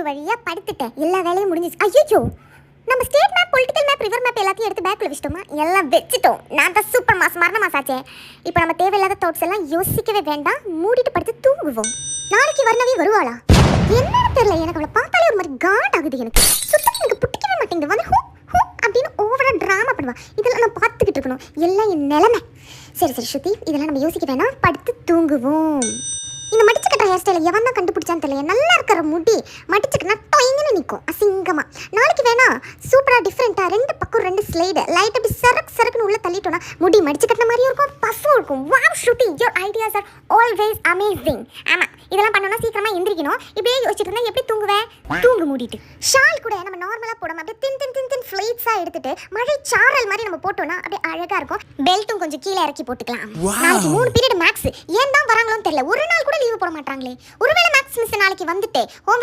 வழியா படுத்துட்டேன். எல்லா வேலையும் முடிஞ்சிச்சு. ஐயோ, நம்ம state map, political map, river map எல்லாத்தையும் எடுத்து பேக்ல வச்சிட்டோமா? எல்லாம் வச்சிட்டோம். நான் தான் சூப்பர் மாஸ், மரண மாஸ் ஆச்சே. இப்போ நம்ம தேவையில்லாத தாட்ஸ் எல்லாம் யோசிக்கவே வேண்டாம். மூடிட்டு படுத்து தூங்குவோம். நாளைக்கு வர்ணவி வருவாளா? என்னன்னு தெரியல, எனக்கு அவளை பார்த்தாலே ஒரு மாதிரி காட் ஆகுது. எனக்கு சுத்தம் எனக்கு பிடிக்கவே மாட்டேங்குது. வந்து ஹூ ஹூ அப்படின்னு ஓவரா ட்ராமா பண்ணுவா. இதெல்லாம் நான் பார்த்துக்கிட்டு இருக்கணும். எல்லாம் என் நிலைமை. சரி சரி ஸ்ருதி, இதெல்லாம் நம்ம யோசிக்க வேணாம். படுத்து தூங்குவோம். இந்த மடிச்சு கட்டுற ஹேர் ஸ்டைலை எவன் தான் கண்டுபிடிச்சான்னு தெரியல. நல்லா இருக்கிற முடி மடிச்சுக்கிட்டா டொயின்னு நிற்கும் அசிங்கமா. நாளைக்கு வேணா சூப்பராக டிஃப்ரெண்ட்டாக 2 பக்கம் 2 ஸ்லைடு லைட் அப்படி சரக்குன்னு உள்ள தள்ளிட்டோன்னா முடி மடிச்சு கட்டின மாதிரியும் இருக்கும், பஃபும் இருக்கும். Wow Shruti, your ideas are always amazing. ஆமாம், இதெல்லாம் பண்ணோன்னா சீக்கிரமாக எந்திரிக்கணும். இப்படியே யோசிச்சுட்டு இருந்தால் எப்படி தூங்குவேன்? தூங்கு மூடிட்டு. ஷால் கூட நம்ம நார்மலாக போடாமல் அப்படியே தின் ஃப்ளைட்ஸாக எடுத்துட்டு மழை சாரல் மாதிரி நம்ம போட்டோம்னா அப்படியே அழகாக இருக்கும். பெல்ட்டும் கொஞ்சம் கீழே இறக்கி போட்டுக்கலாம். நாளைக்கு 3 பீரியட் மேக்ஸ். ஏன் தான் வராங்களோன்னு தெரியல. ஒரு நாள் கூட லீவு போட மாட்டாங்களே. ஒருவேளை மேக்ஸ் மிஸ் நாளைக்கு வந்துட்டு ஹோம்